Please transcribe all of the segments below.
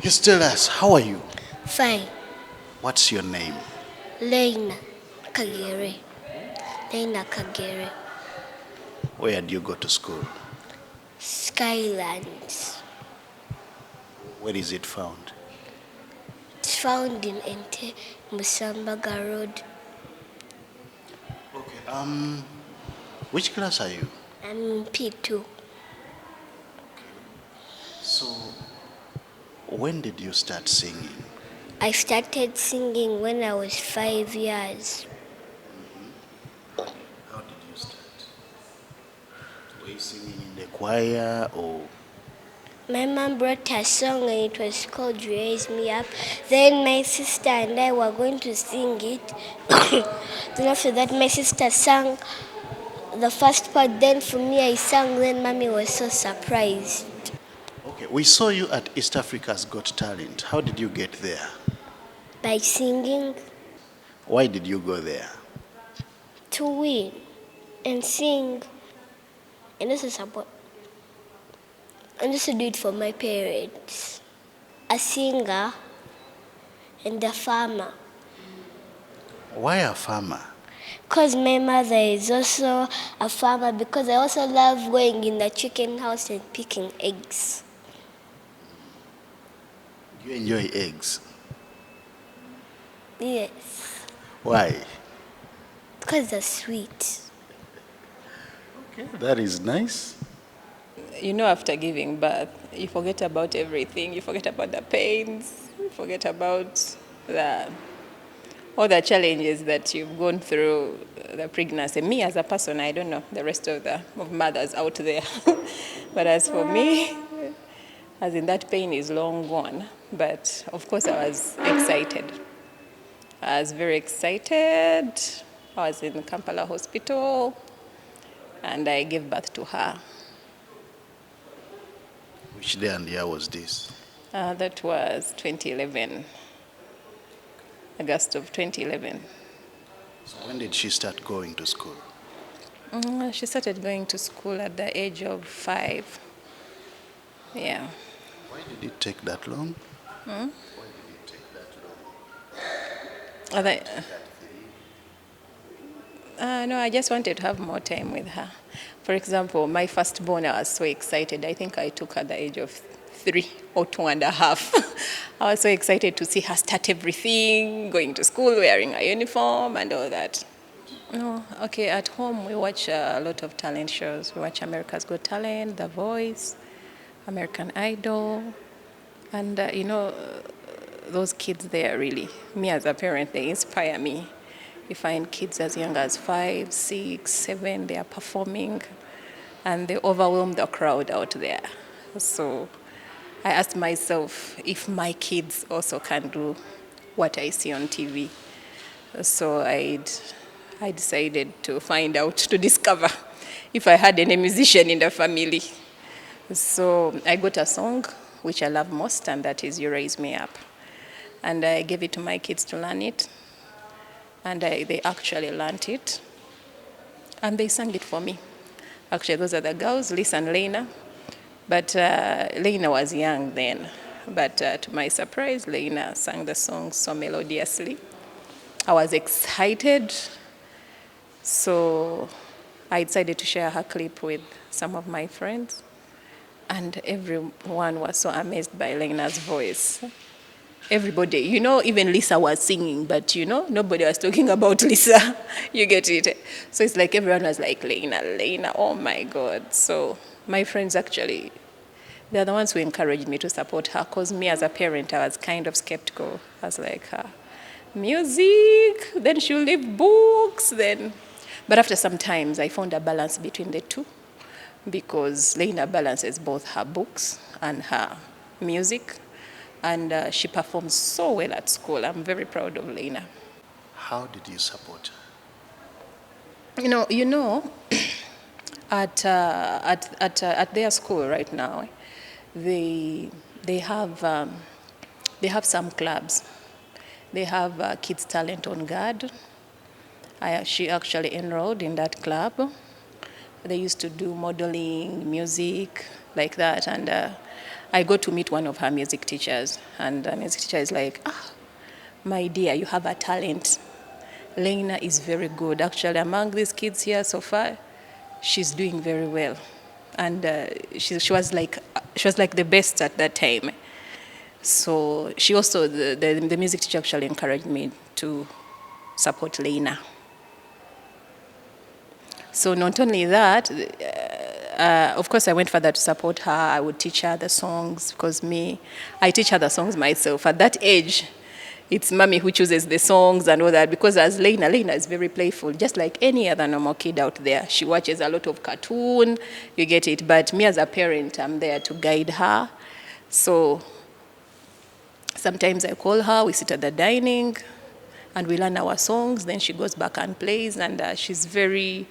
Just tell us, how are you? Fine. What's your name? Leyna Kagere. Leyna Kagere. Where do you go to school? Skylands. Where is it found? It's found in Ente Musambaga Road. Okay. Which class are you? I'm in P2. So, when did you start singing? I started singing when I was 5 years. How did you start? Were you singing in the choir or? My mom brought a song and it was called Raise Me Up. Then my sister and I were going to sing it. Then after that my sister sang the first part. Then for me I sang. Then mommy was so surprised. Okay, we saw you at East Africa's Got Talent. How did you get there? By singing Why did you go there? to win and sing and also support. And also do it for my parents. A singer and a farmer. Why a farmer? Because my mother is also a farmer, because I also love going in the chicken house and picking eggs. You enjoy eggs. Yes, Why? because they're sweet. Okay, that is nice. You know, after giving birth, you forget about everything. You forget about the pains. You forget about all the challenges that you've gone through the pregnancy. Me as a person, I don't know the rest of mothers out there. But as for me, as in that pain is long gone. But of course I was excited. I was very excited. I was in Kampala hospital and I gave birth to her. Which day and year was this? That was 2011, August of 2011. So when did she start going to school? She started going to school at the age of 5. Yeah. Why did it take that long? Why did it take that long? No, I just wanted to have more time with her. For example, my firstborn, I was so excited. I think I took her at the age of 3 or 2.5. I was so excited to see her start everything, going to school, wearing a uniform and all that. No, okay, at home we watch a lot of talent shows. We watch America's Got Talent, The Voice, American Idol, and those kids there really, me as a parent, they inspire me. You find kids as young as 5, 6, 7, they are performing and they overwhelm the crowd out there. So I asked myself if my kids also can do what I see on TV. So I decided to find out, to discover if I had any musician in the family. So I got a song which I love most, and that is You Raise Me Up. And I gave it to my kids to learn it. And they actually learned it. And they sang it for me. Actually, those are the girls, Lisa and Leyna. But Leyna was young then. But to my surprise, Leyna sang the song so melodiously. I was excited. So I decided to share her clip with some of my friends. And everyone was so amazed by Leyna's voice. Everybody, even Lisa was singing, but nobody was talking about Lisa. You get it? So it's like everyone was like, Leyna, oh my God. So my friends actually, they're the ones who encouraged me to support her, because me as a parent, I was kind of skeptical. I was like, music, then she'll leave books, then. But after some times, I found a balance between the two, because Leyna balances both her books and her music. And she performs so well at school. I'm very proud of Leyna. How did you support her? At their school right now, they have some clubs. They have Kids Talent on Guard. She actually enrolled in that club. They used to do modeling, music, like that, and I got to meet one of her music teachers, and the music teacher is like, my dear, you have a talent. Leyna is very good. Actually, among these kids here so far, she's doing very well. And she was like the best at that time. So she also, the music teacher actually encouraged me to support Leyna. So not only that, of course I went further to support her. I would teach her the songs because I teach her the songs myself. At that age, it's mommy who chooses the songs and all that, because as Leyna is very playful, just like any other normal kid out there. She watches a lot of cartoon, you get it. But me as a parent, I'm there to guide her. So sometimes I call her, we sit at the dining, and we learn our songs. Then she goes back and plays, and she's very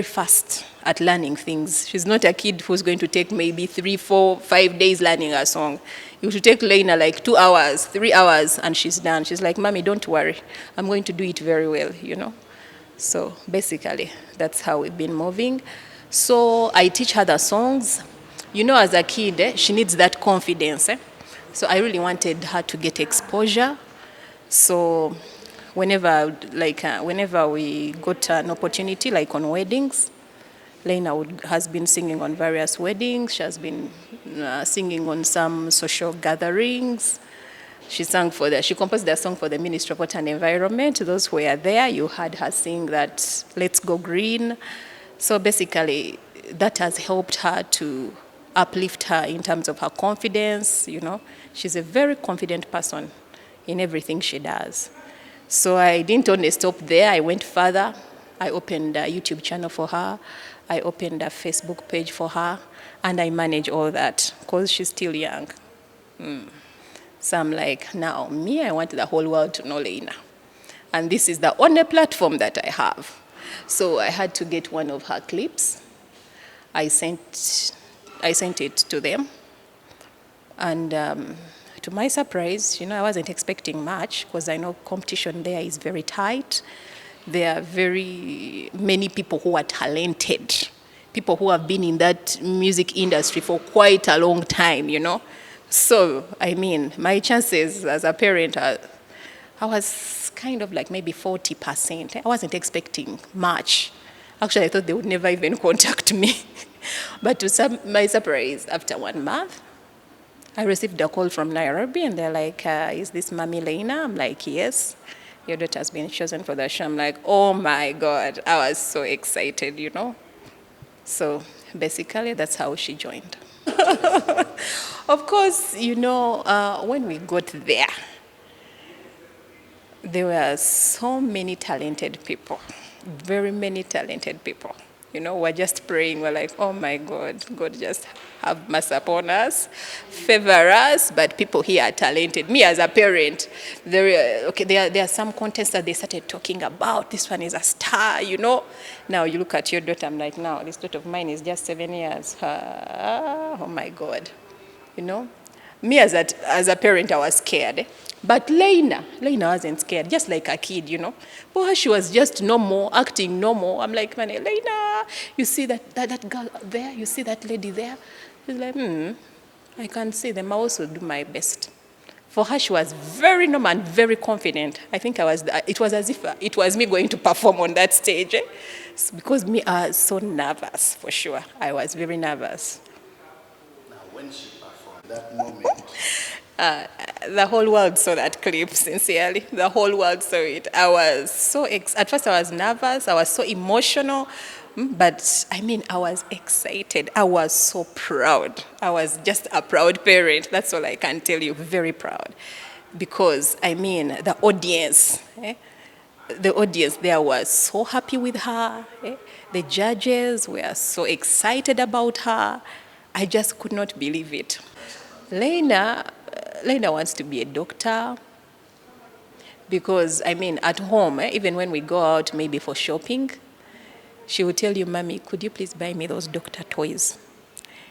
fast at learning things. She's not a kid who's going to take maybe 3, 4, 5 days learning a song. You should take Leyna like 2 hours, 3 hours, and she's done. She's like, Mommy, don't worry. I'm going to do it very well, you know. So basically, that's how we've been moving. So I teach her the songs. You know, as a kid, she needs that confidence. So I really wanted her to get exposure. So whenever we got an opportunity, like on weddings, Leyna has been singing on various weddings. She has been singing on some social gatherings. She composed a song for the Ministry of Water and Environment. Those who were there, you heard her sing that, "Let's Go Green." So basically, that has helped her to uplift her in terms of her confidence, you know. She's a very confident person in everything she does. So I didn't only stop there. I went further. I opened a YouTube channel for her. I opened a Facebook page for her. And I manage all that because she's still young. So I'm like, now, I want the whole world to know Leyna. And this is the only platform that I have. So I had to get one of her clips. I sent it to them. And to my surprise, I wasn't expecting much because I know competition there is very tight. There are very many people who are talented, people who have been in that music industry for quite a long time, So, my chances as a parent, I was kind of like maybe 40%. I wasn't expecting much. Actually, I thought they would never even contact me. But to my surprise, after 1 month, I received a call from Nairobi, and they're like, is this Mommy Leyna? I'm like, yes. Your daughter has been chosen for the show. I'm like, oh my God. I was so excited, So basically, that's how she joined. Of course, when we got there were so many talented people, very many talented people. We're just praying. We're like, oh my God, God just have mercy upon us, favor us. But people here are talented. Me as a parent, there are some contests that they started talking about. This one is a star, Now you look at your daughter. I'm like, no, this daughter of mine is just 7 years. Oh my God, Me as a parent, I was scared. But Leyna wasn't scared, just like a kid, Well, she was just normal, acting normal. I'm like, Leyna, you see that girl there? You see that lady there? She's like, I can see them. I also do my best. For her, she was very normal and very confident. I think it was as if it was me going to perform on that stage. Because I was so nervous, for sure. I was very nervous. Now, when she performed that moment, the whole world saw that clip, sincerely. The whole world saw it. I was so at first I was nervous, I was so emotional, but I was excited. I was so proud. I was just a proud parent. That's all I can tell you, very proud. Because, the audience, the audience there was so happy with her. The judges were so excited about her. I just could not believe it. Leyna wants to be a doctor because, at home, even when we go out maybe for shopping, she will tell you, Mommy, could you please buy me those doctor toys?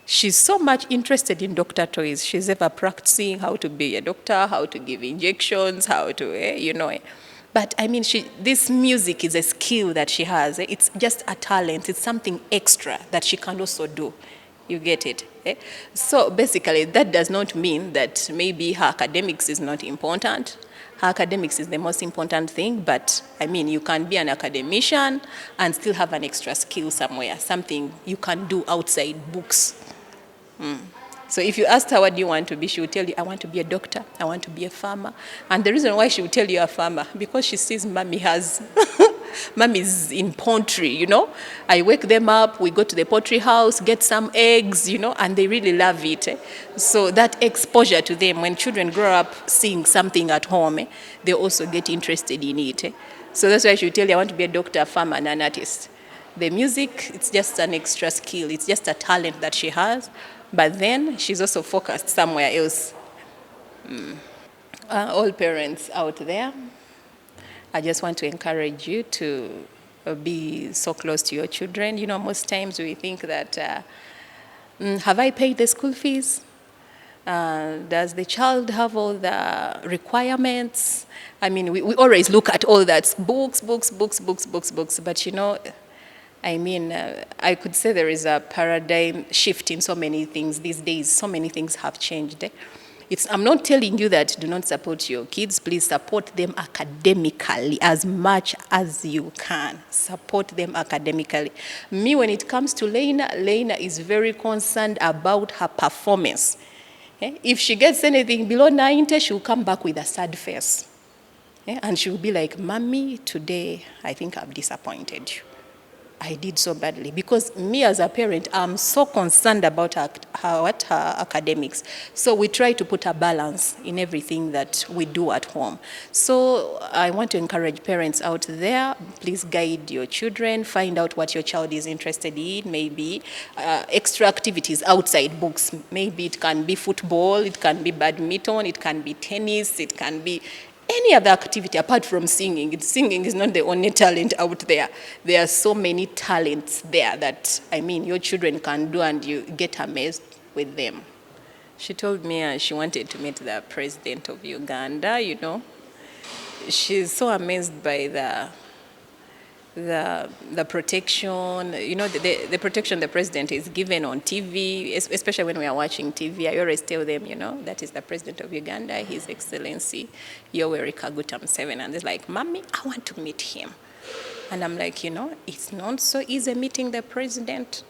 She's so much interested in doctor toys. She's ever practicing how to be a doctor, how to give injections, how to, But, this music is a skill that she has. It's just a talent. It's something extra that she can also do. You get it? Eh? So basically, that does not mean that maybe her academics is not important. Her academics is the most important thing, but I mean, you can be an academician and still have an extra skill somewhere, something you can do outside books. So if you asked her what do you want to be, she would tell you, I want to be a doctor, I want to be a farmer. And the reason why she would tell you a farmer, because she sees mommy has, mommy's in poultry, you know. I wake them up, we go to the poultry house, get some eggs, you know, and they really love it. So that exposure to them, when children grow up seeing something at home, they also get interested in it. So that's why she would tell you, I want to be a doctor, a farmer, and an artist. The music, it's just an extra skill. It's just a talent that she has. But then she's also focused somewhere else. All parents out there, I just want to encourage you to be so close to your children. You know, most times we think that, have I paid the school fees? Does the child have all the requirements? I mean, we always look at all that, books. But you know, I mean, I could say there is a paradigm shift in so many things these days. So many things have changed. I'm not telling you that do not support your kids. Please support them academically as much as you can. Support them academically. Me, when it comes to Leyna is very concerned about her performance. If she gets anything below 90, she'll come back with a sad face. And she'll be like, Mommy, today I think I've disappointed you. I did so badly, because me as a parent, I'm so concerned about her academics. So we try to put a balance in everything that we do at home. So I want to encourage parents out there, please guide your children, find out what your child is interested in, maybe extra activities outside books. Maybe it can be football, it can be badminton, it can be tennis, it can be any other activity apart from singing. Singing is not the only talent out there. There are so many talents there that, I mean, your children can do, and you get amazed with them. She told me she wanted to meet the president of Uganda, you know. She's so amazed by the protection, you know, the protection the president is given on TV, especially when we are watching TV. I always tell them, you know, that is the president of Uganda, His Excellency Yoweri Kaguta Museveni. And they're like, Mommy, I want to meet him. And I'm like, you know, it's not so easy meeting the president.